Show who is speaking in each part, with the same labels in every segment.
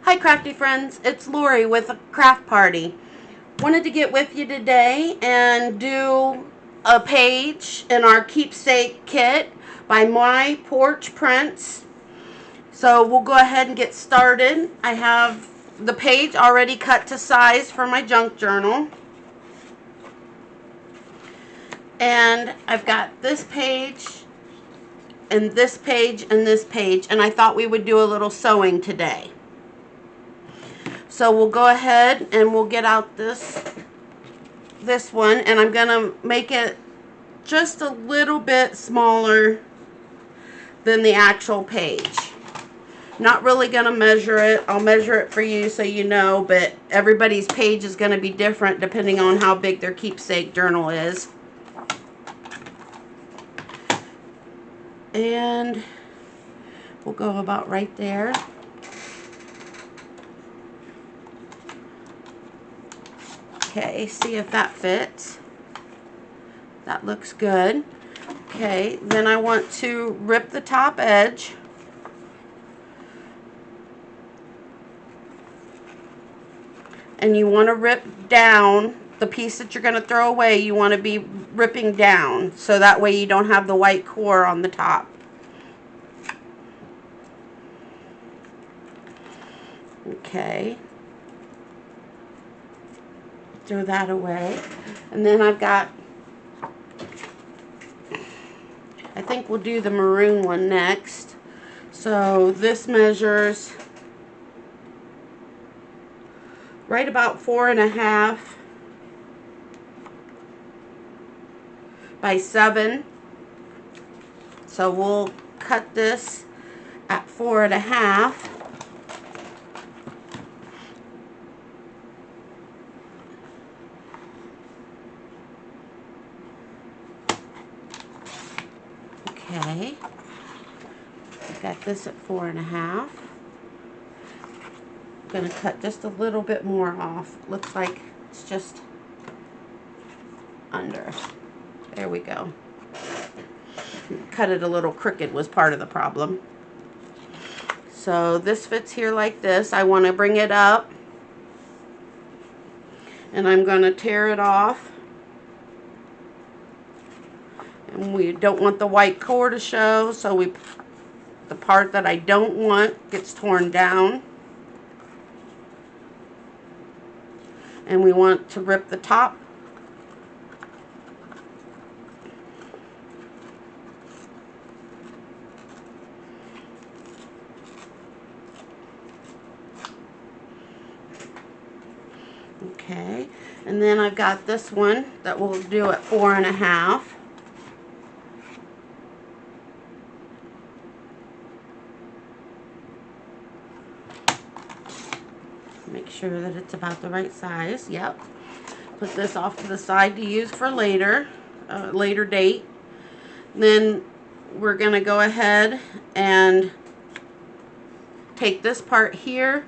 Speaker 1: Hi crafty friends, it's Lori with a craft party. Wanted to get with you today and do a page in our keepsake kit by My Porch Prints. So we'll go ahead and get started. I have the page already cut to size for my junk journal. And I've got this page and this page and this page, and I thought we would do a little sewing today. So we'll go ahead and we'll get out this one, and I'm gonna make it just a little bit smaller than the actual page. Not really gonna measure it. I'll measure it for you so you know, but everybody's page is gonna be different depending on how big their keepsake journal is. And we'll go about right there. Okay, see if that fits. That looks good. Okay, then I want to rip the top edge. And you want to rip down the piece that you're going to throw away. You want to be ripping down so that way you don't have the white core on the top. Okay. Throw that away. And then I've got, I think we'll do the maroon one next. So this measures right about 4.5 by 7. So we'll cut this at 4.5. Okay, I've got this at 4.5. I'm going to cut just a little bit more off. Looks like it's just under. There we go. Cut it a little crooked was part of the problem. So this fits here like this. I want to bring it up, and I'm going to tear it off. And we don't want the white core to show, so the part that I don't want gets torn down. And we want to rip the top. Okay, and then I've got this one that we'll do at 4.5. Make sure that it's about the right size. Yep. Put this off to the side to use for later, later date. Then we're going to go ahead and take this part here.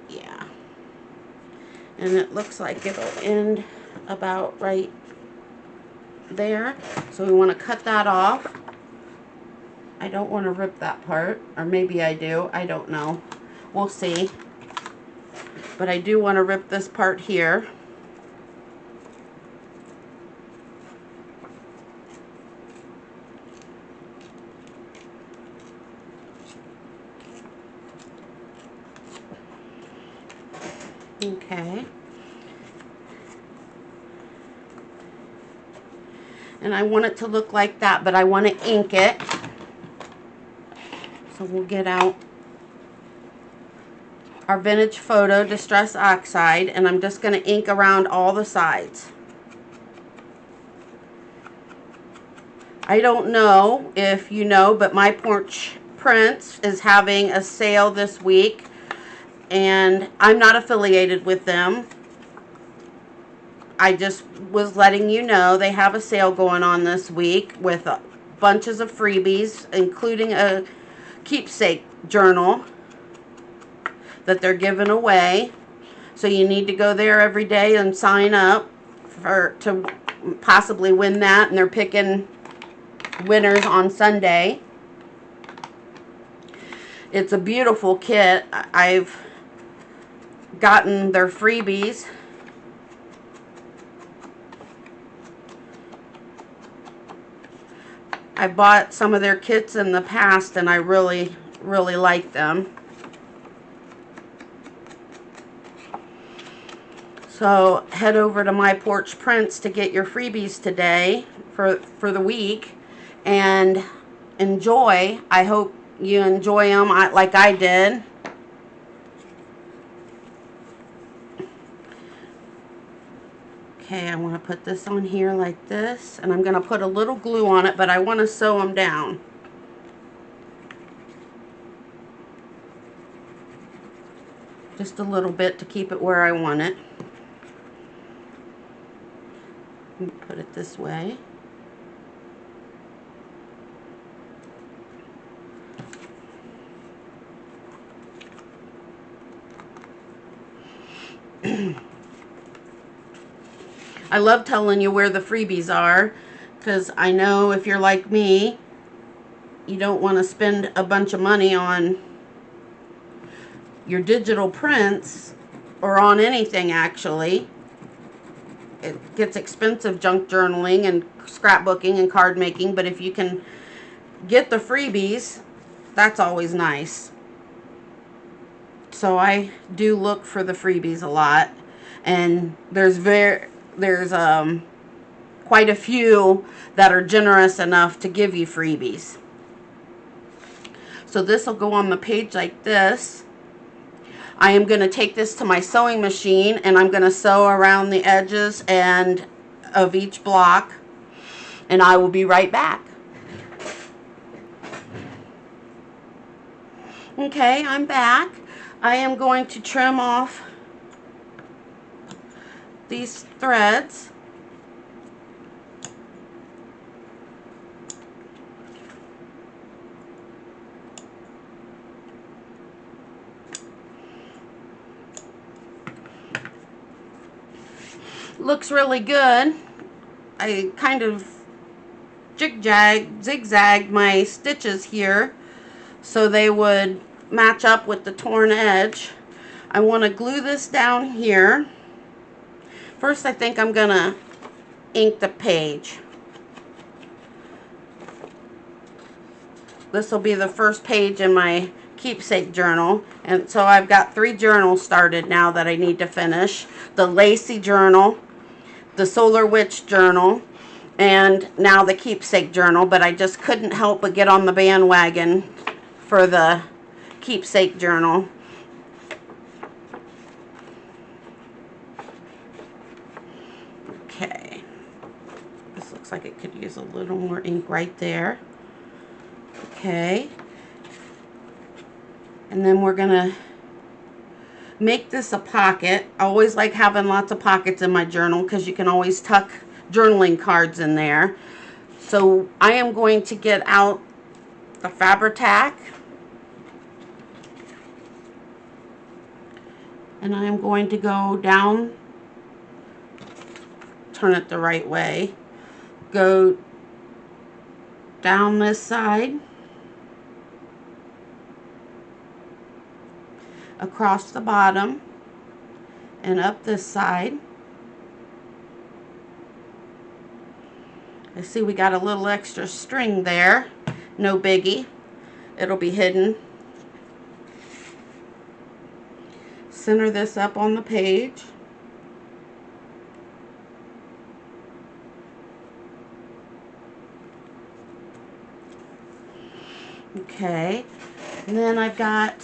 Speaker 1: Yeah. And it looks like it'll end about right there. So we want to cut that off. I don't want to rip that part, or maybe I do, I don't know. We'll see. But I do want to rip this part here. Okay. And I want it to look like that, but I want to ink it. So we'll get out our Vintage Photo Distress Oxide, and I'm just going to ink around all the sides. I don't know if you know, but My Porch Prints is having a sale this week, and I'm not affiliated with them. I just was letting you know they have a sale going on this week with bunches of freebies, including a keepsake journal that they're giving away. So you need to go there every day and sign up to possibly win that, and they're picking winners on Sunday. It's a beautiful kit. I've gotten their freebies. I bought some of their kits in the past and I really like them. So head over to My Porch Prints to get your freebies today for the week and enjoy. I hope you enjoy them like I did. Okay, I want to put this on here like this, and I'm going to put a little glue on it, but I want to sew them down. Just a little bit to keep it where I want it. Put it this way. I love telling you where the freebies are, because I know if you're like me, you don't want to spend a bunch of money on your digital prints or on anything actually. It gets expensive junk journaling and scrapbooking and card making, but if you can get the freebies, that's always nice. So I do look for the freebies a lot, and there's quite a few that are generous enough to give you freebies. So this will go on the page like this. I am going to take this to my sewing machine and I'm going to sew around the edges and of each block, and I will be right back. Okay, I'm back. I am going to trim off these threads. Looks really good. I kind of zigzagged my stitches here so they would match up with the torn edge. I want to glue this down here. First, I think I'm gonna ink the page. This will be the first page in my Keepsake journal, and so I've got 3 journals started now that I need to finish. The Lacy journal, the Solar Witch journal, and now the Keepsake journal, but I just couldn't help but get on the bandwagon for the Keepsake journal. Okay, this looks like it could use a little more ink right there. Okay, and then we're gonna make this a pocket. I always like having lots of pockets in my journal because you can always tuck journaling cards in there. So I am going to get out the Fabri-Tac, and I am going to go down, turn it the right way, go down this side, across the bottom, and up this side. I see we got a little extra string there. No biggie. It'll be hidden. Center this up on the page. Okay, and then I've got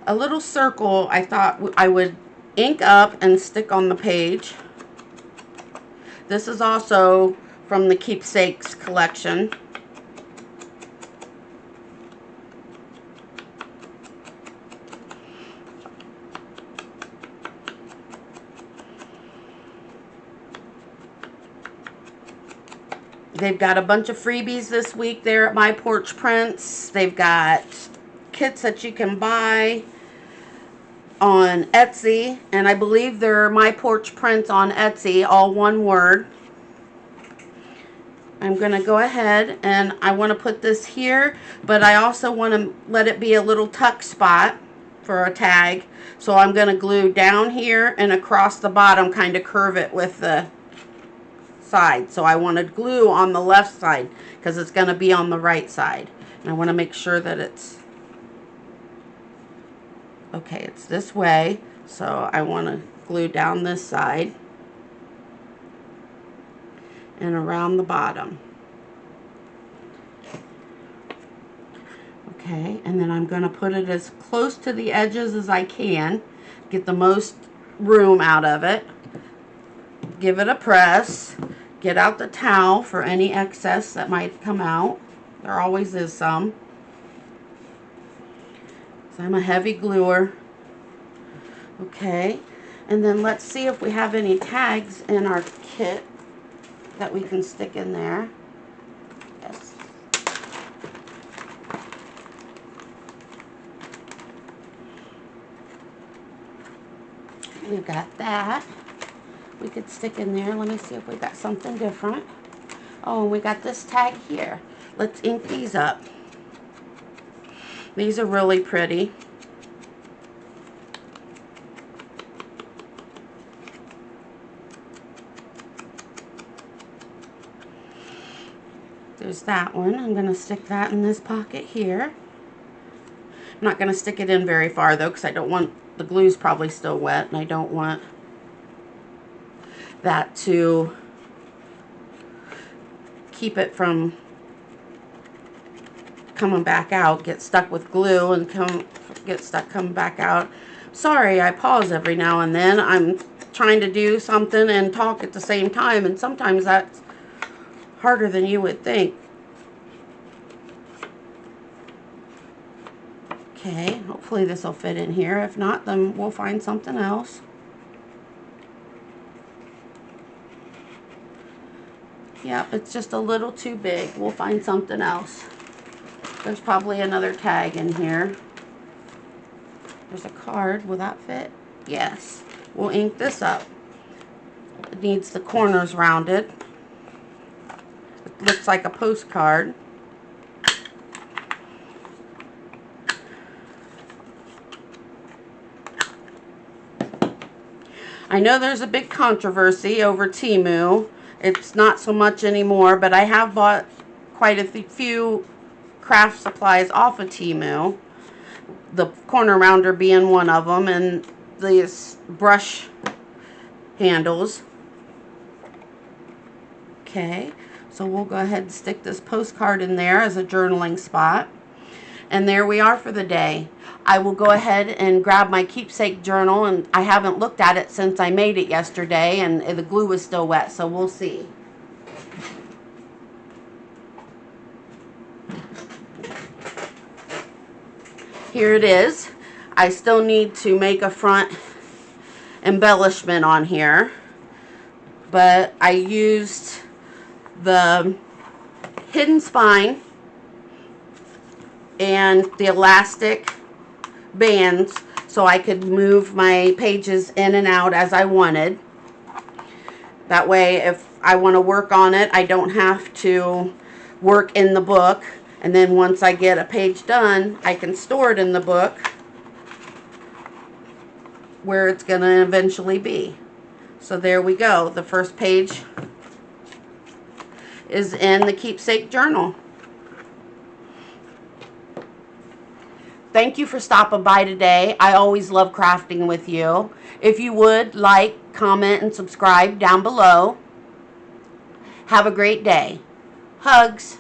Speaker 1: a little circle I thought I would ink up and stick on the page. This is also from the Keepsakes collection. They've got a bunch of freebies this week there at My Porch Prints. They've got kits that you can buy on Etsy, and I believe they're My Porch Prints on Etsy, all one word. I'm going to go ahead and I want to put this here, but I also want to let it be a little tuck spot for a tag. So I'm going to glue down here and across the bottom, kind of curve it with the side. So I want to glue on the left side because it's going to be on the right side. And I want to make sure that it's okay, it's this way. So I want to glue down this side and around the bottom. Okay, and then I'm going to put it as close to the edges as I can, get the most room out of it. Give it a press, get out the towel for any excess that might come out. There always is some. So I'm a heavy gluer. Okay, and then let's see if we have any tags in our kit that we can stick in there. Yes. We've got that. We could stick in there. Let me see if we got something different. Oh, we got this tag here. Let's ink these up. These are really pretty. There's that one. I'm going to stick that in this pocket here. I'm not going to stick it in very far though, because I don't want, the glue's probably still wet, and I don't want that to keep it from coming back out, get stuck with glue and get stuck coming back out. Sorry, I pause every now and then. I'm trying to do something and talk at the same time, and sometimes that's harder than you would think. Okay, hopefully this will fit in here. If not, then we'll find something else. Yep, it's just a little too big. We'll find something else. There's probably another tag in here. There's a card. Will that fit? Yes. We'll ink this up. It needs the corners rounded. It looks like a postcard. I know there's a big controversy over Temu. It's not so much anymore, but I have bought quite a few craft supplies off of Temu. The corner rounder being one of them, and these brush handles. Okay, so we'll go ahead and stick this postcard in there as a journaling spot. And there we are for the day. I will go ahead and grab my Keepsake Journal, and I haven't looked at it since I made it yesterday, and the glue was still wet, so we'll see. Here it is. I still need to make a front embellishment on here, but I used the hidden spine and the elastic bands so I could move my pages in and out as I wanted. That way, if I want to work on it, I don't have to work in the book, and then once I get a page done, I can store it in the book where it's going to eventually be. So there we go. The first page is in the Keepsake Journal. Thank you for stopping by today. I always love crafting with you. If you would, like, comment, and subscribe down below. Have a great day. Hugs.